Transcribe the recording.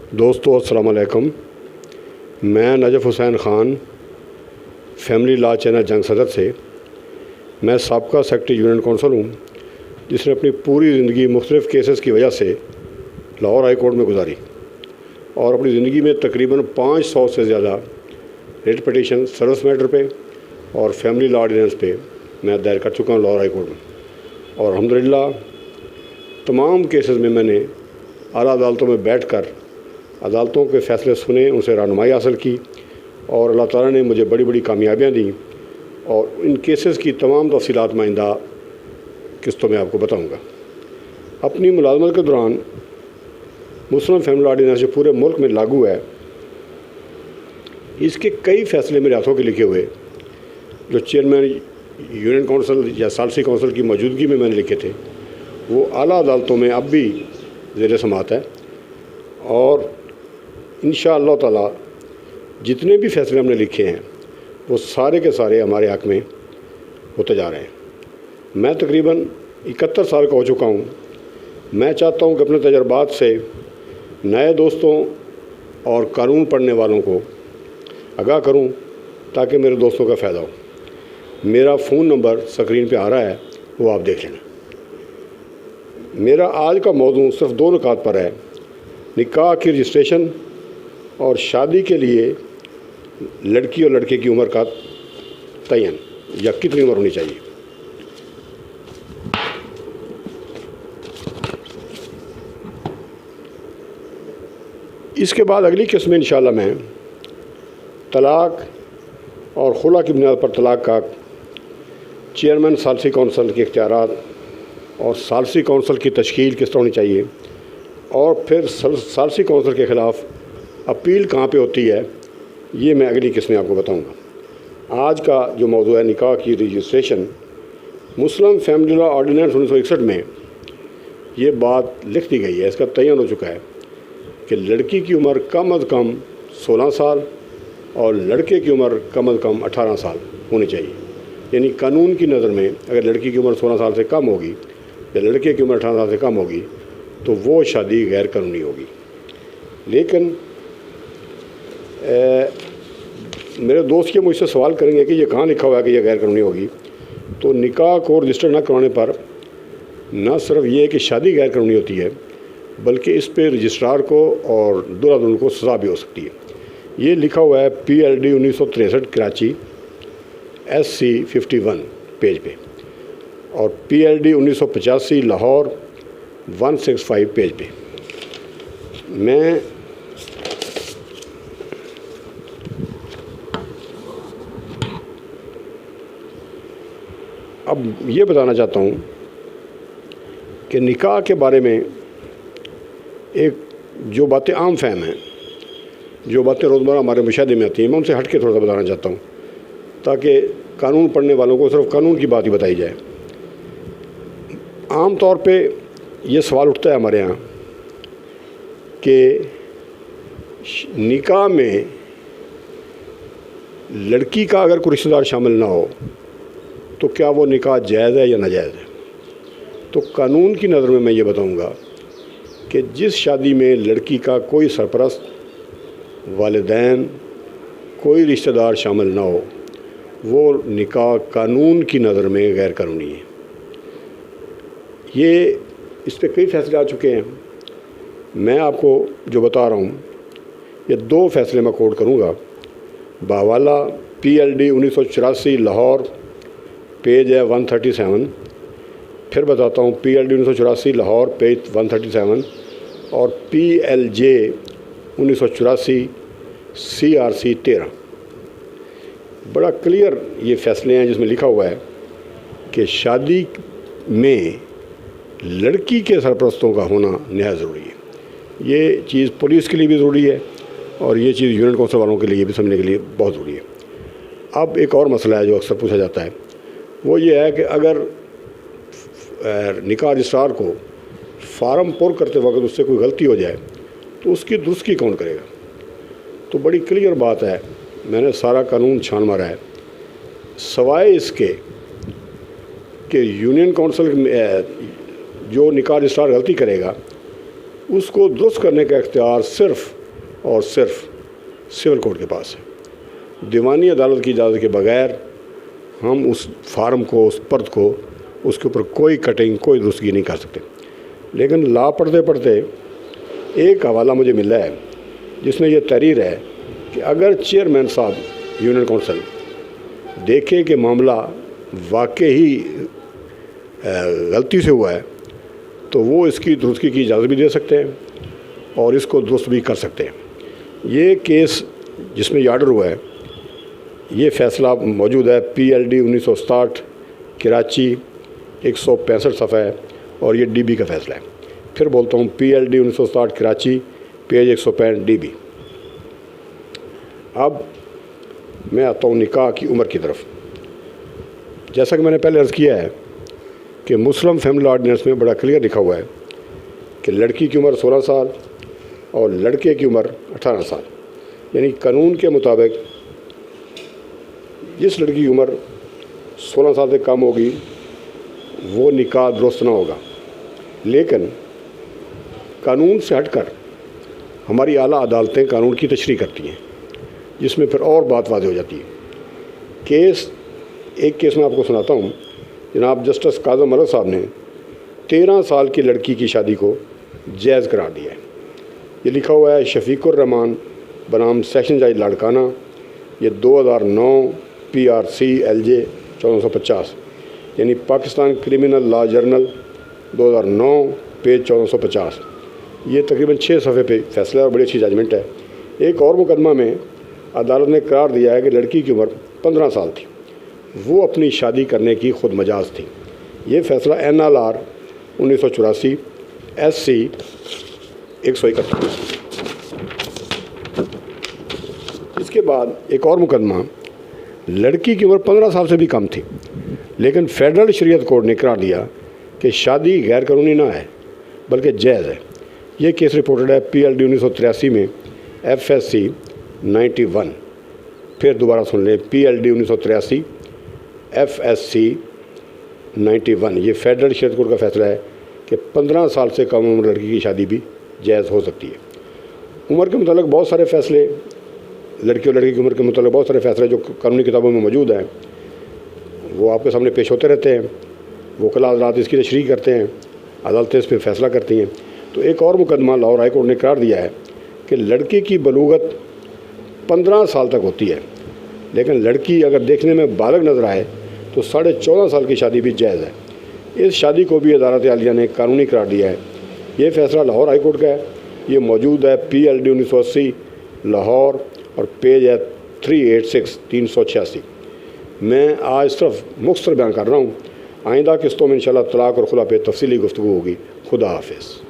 دوستو السلام علیکم، میں نجف حسین خان فیملی لا چینل جنگ صدر سے۔ میں سابقہ سیکرٹری یونین کونسل ہوں، جس نے اپنی پوری زندگی مختلف کیسز کی وجہ سے لاہور ہائی کورٹ میں گزاری اور اپنی زندگی میں تقریباً 500 سے زیادہ ریٹ پٹیشن سروس میٹر پہ اور فیملی لا آرڈیننس پہ میں دائر کر چکا ہوں لاہور ہائی کورٹ میں، اور الحمدللہ تمام کیسز میں نے اعلیٰ عدالتوں میں بیٹھ کر عدالتوں کے فیصلے سنے، ان سے رہنمائی حاصل کی، اور اللہ تعالیٰ نے مجھے بڑی بڑی کامیابیاں دیں، اور ان کیسز کی تمام تفصیلات میں آئندہ قسطوں میں آپ کو بتاؤں گا۔ اپنی ملازمت کے دوران مسلم فیملی آرڈیننس جو پورے ملک میں لاگو ہے، اس کے کئی فیصلے میرے ہاتھوں کے لکھے ہوئے جو چیئرمین یونین کونسل یا ثالثی کونسل کی موجودگی میں نے لکھے تھے، وہ اعلیٰ عدالتوں میں اب بھی زیر سماعت ہے، اور انشاءاللہ تعالیٰ جتنے بھی فیصلے ہم نے لکھے ہیں وہ سارے کے سارے ہمارے حق میں ہوتے جا رہے ہیں۔ میں تقریباً 71 سال کا ہو چکا ہوں۔ میں چاہتا ہوں کہ اپنے تجربات سے نئے دوستوں اور قانون پڑھنے والوں کو آگاہ کروں تاکہ میرے دوستوں کا فائدہ ہو۔ میرا فون نمبر سکرین پہ آ رہا ہے، وہ آپ دیکھ لینا۔ میرا آج کا موضوع صرف 2 نکات پر ہے: نکاح کی رجسٹریشن اور شادی کے لیے لڑکی اور لڑکے کی عمر کا تعین، یا کتنی عمر ہونی چاہیے۔ اس کے بعد اگلی قسم میں انشاءاللہ میں طلاق اور خلا کی بنیاد پر طلاق کا چیئرمین ثالثی کونسل کے اختیارات اور ثالثی کونسل کی تشکیل کس طرح ہونی چاہیے، اور پھر ثالثی کونسل کے خلاف اپیل کہاں پہ ہوتی ہے، یہ میں اگلی قسم میں آپ کو بتاؤں گا۔ آج کا جو موضوع ہے نکاح کی رجسٹریشن، مسلم فیملی لا آرڈیننس 1961 میں یہ بات لکھ دی گئی ہے، اس کا تعین ہو چکا ہے کہ لڑکی کی عمر کم از کم 16 سال اور لڑکے کی عمر کم از کم 18 سال ہونی چاہیے۔ یعنی قانون کی نظر میں اگر لڑکی کی عمر 16 سال سے کم ہوگی یا لڑکے کی عمر 18 سال سے کم ہوگی تو وہ شادی غیر قانونی ہوگی۔ لیکن میرے دوست یہ مجھ سے سوال کریں گے کہ یہ کہاں لکھا ہوا ہے کہ یہ غیر قانونی ہوگی؟ تو نکاح کو رجسٹر نہ کروانے پر نہ صرف یہ کہ شادی غیر قانونی ہوتی ہے، بلکہ اس پہ رجسٹرار کو اور دولہا دلہن کو سزا بھی ہو سکتی ہے۔ یہ لکھا ہوا ہے PLD 1963 کراچی SC 51 پیج پہ، اور PLD 1985 لاہور 165 پیج پہ۔ میں اب یہ بتانا چاہتا ہوں کہ نکاح کے بارے میں ایک جو باتیں عام فہم ہیں، جو باتیں روزمرہ ہمارے مشاہدے میں آتی ہیں، میں ان سے ہٹ کے تھوڑا سا بتانا چاہتا ہوں تاکہ قانون پڑھنے والوں کو صرف قانون کی بات ہی بتائی جائے۔ عام طور پہ یہ سوال اٹھتا ہے ہمارے ہاں کہ نکاح میں لڑکی کا اگر کوئی رشتہ دار شامل نہ ہو تو کیا وہ نکاح جائز ہے یا ناجائز ہے؟ تو قانون کی نظر میں یہ بتاؤں گا کہ جس شادی میں لڑکی کا کوئی سرپرست، والدین، کوئی رشتہ دار شامل نہ ہو، وہ نکاح قانون کی نظر میں غیر قانونی ہے۔ یہ اس پہ کئی فیصلے آ چکے ہیں۔ میں آپ کو جو بتا رہا ہوں یہ 2 فیصلے میں کوٹ کروں گا، بحوالہ PLD 1984 لاہور پیج ہے 137، پھر بتاتا ہوں PLD 1984 لاہور پیج 137، اور PLJ 1984 CRC 13۔ بڑا کلیئر یہ فیصلے ہیں جس میں لکھا ہوا ہے کہ شادی میں لڑکی کے سرپرستوں کا ہونا نہایت ضروری ہے۔ یہ چیز پولیس کے لیے بھی ضروری ہے اور یہ چیز یونین کونسل والوں کے لیے بھی سمجھنے کے لیے بہت ضروری ہے۔ اب ایک اور مسئلہ ہے جو اکثر پوچھا جاتا ہے، وہ یہ ہے کہ اگر نکاح رجسٹرار کو فارم پر کرتے وقت اس سے کوئی غلطی ہو جائے تو اس کی درستگی کون کرے گا؟ تو بڑی کلیئر بات ہے، میں نے سارا قانون چھان مارا ہے، سوائے اس کے کہ یونین کونسل جو نکاح رجسٹرار غلطی کرے گا اس کو درست کرنے کا اختیار صرف اور صرف سول کوڈ کے پاس ہے۔ دیوانی عدالت کی اجازت کے بغیر ہم اس فارم کو، اس پرت کو، اس کے اوپر کوئی کٹنگ، کوئی درستگی نہیں کر سکتے۔ لیکن لا پڑھتے پڑھتے ایک حوالہ مجھے ملا ہے جس میں یہ تحریر ہے کہ اگر چیئرمین صاحب یونین کونسل دیکھے کہ معاملہ واقعی غلطی سے ہوا ہے تو وہ اس کی درستگی کی اجازت بھی دے سکتے ہیں اور اس کو درست بھی کر سکتے ہیں۔ یہ کیس جس میں یہ آرڈر ہوا ہے، یہ فیصلہ موجود ہے PLD 1967 کراچی 165 صفحہ ہے اور یہ DB کا فیصلہ ہے۔ پھر بولتا ہوں PLD 1967 کراچی پیج 165 DB۔ اب میں آتا ہوں نکاح کی عمر کی طرف۔ جیسا کہ میں نے پہلے عرض کیا ہے کہ مسلم فیملی آرڈیننس میں بڑا کلیئر لکھا ہوا ہے کہ لڑکی کی عمر 16 سال اور لڑکے کی عمر 18 سال، یعنی قانون کے مطابق جس لڑکی کی عمر 16 سال سے کم ہوگی وہ نکاح درست نہ ہوگا۔ لیکن قانون سے ہٹ کر ہماری اعلیٰ عدالتیں قانون کی تشریح کرتی ہیں، جس میں پھر اور بات واضح ہو جاتی ہے۔ ایک کیس میں آپ کو سناتا ہوں۔ جناب جسٹس کاظم مراد صاحب نے 13 سال کی لڑکی کی شادی کو جائز قرار دیا ہے۔ یہ لکھا ہوا ہے شفیق الرحمان بنام سیشن جج لاڑکانہ، یہ 2009 PRC LJ 1450، یعنی Pakistan criminal law journal 2009 page 1450۔ یہ تقریباً 6 صفحے پہ فیصلہ ہے اور بڑی اچھی ججمنٹ ہے۔ ایک اور مقدمہ میں عدالت نے قرار دیا ہے کہ لڑکی کی عمر 15 سال تھی، وہ اپنی شادی کرنے کی خود مجاز تھی۔ یہ فیصلہ NLR 1984 SC 131۔ اس کے بعد ایک اور مقدمہ، لڑکی کی عمر 15 سال سے بھی کم تھی، لیکن فیڈرل شریعت کورٹ نے قرار دیا کہ شادی غیر قانونی نہ ہے بلکہ جائز ہے۔ یہ کیس رپورٹڈ ہے PLD 1983 میں FSC 91۔ پھر دوبارہ سن لیں PLD 1983 FSC 91۔ یہ فیڈرل شریعت کورٹ کا فیصلہ ہے کہ 15 سال سے کم عمر لڑکی کی شادی بھی جائز ہو سکتی ہے۔ عمر کے متعلق بہت سارے فیصلے، لڑکی اور لڑکی کی عمر کے متعلق بہت سارے فیصلے جو قانونی کتابوں میں موجود ہیں، وہ آپ کے سامنے پیش ہوتے رہتے ہیں۔ وکلاء حضرات اس کی تشریح کرتے ہیں، عدالتیں اس پہ فیصلہ کرتی ہیں۔ تو ایک اور مقدمہ لاہور ہائی کورٹ نے قرار دیا ہے کہ لڑکی کی بلوغت 15 سال تک ہوتی ہے، لیکن لڑکی اگر دیکھنے میں بالغ نظر آئے تو 14.5 سال کی شادی بھی جائز ہے۔ اس شادی کو بھی عدالت عالیہ نے قانونی قرار دیا ہے۔ یہ فیصلہ لاہور ہائی کورٹ کا ہے، یہ موجود ہے PLD 1980 لاہور اور پیج ہے 386۔ میں آج صرف مختصر بیان کر رہا ہوں، آئندہ قسطوں میں انشاءاللہ طلاق اور خلا پہ تفصیلی گفتگو ہوگی۔ خدا حافظ۔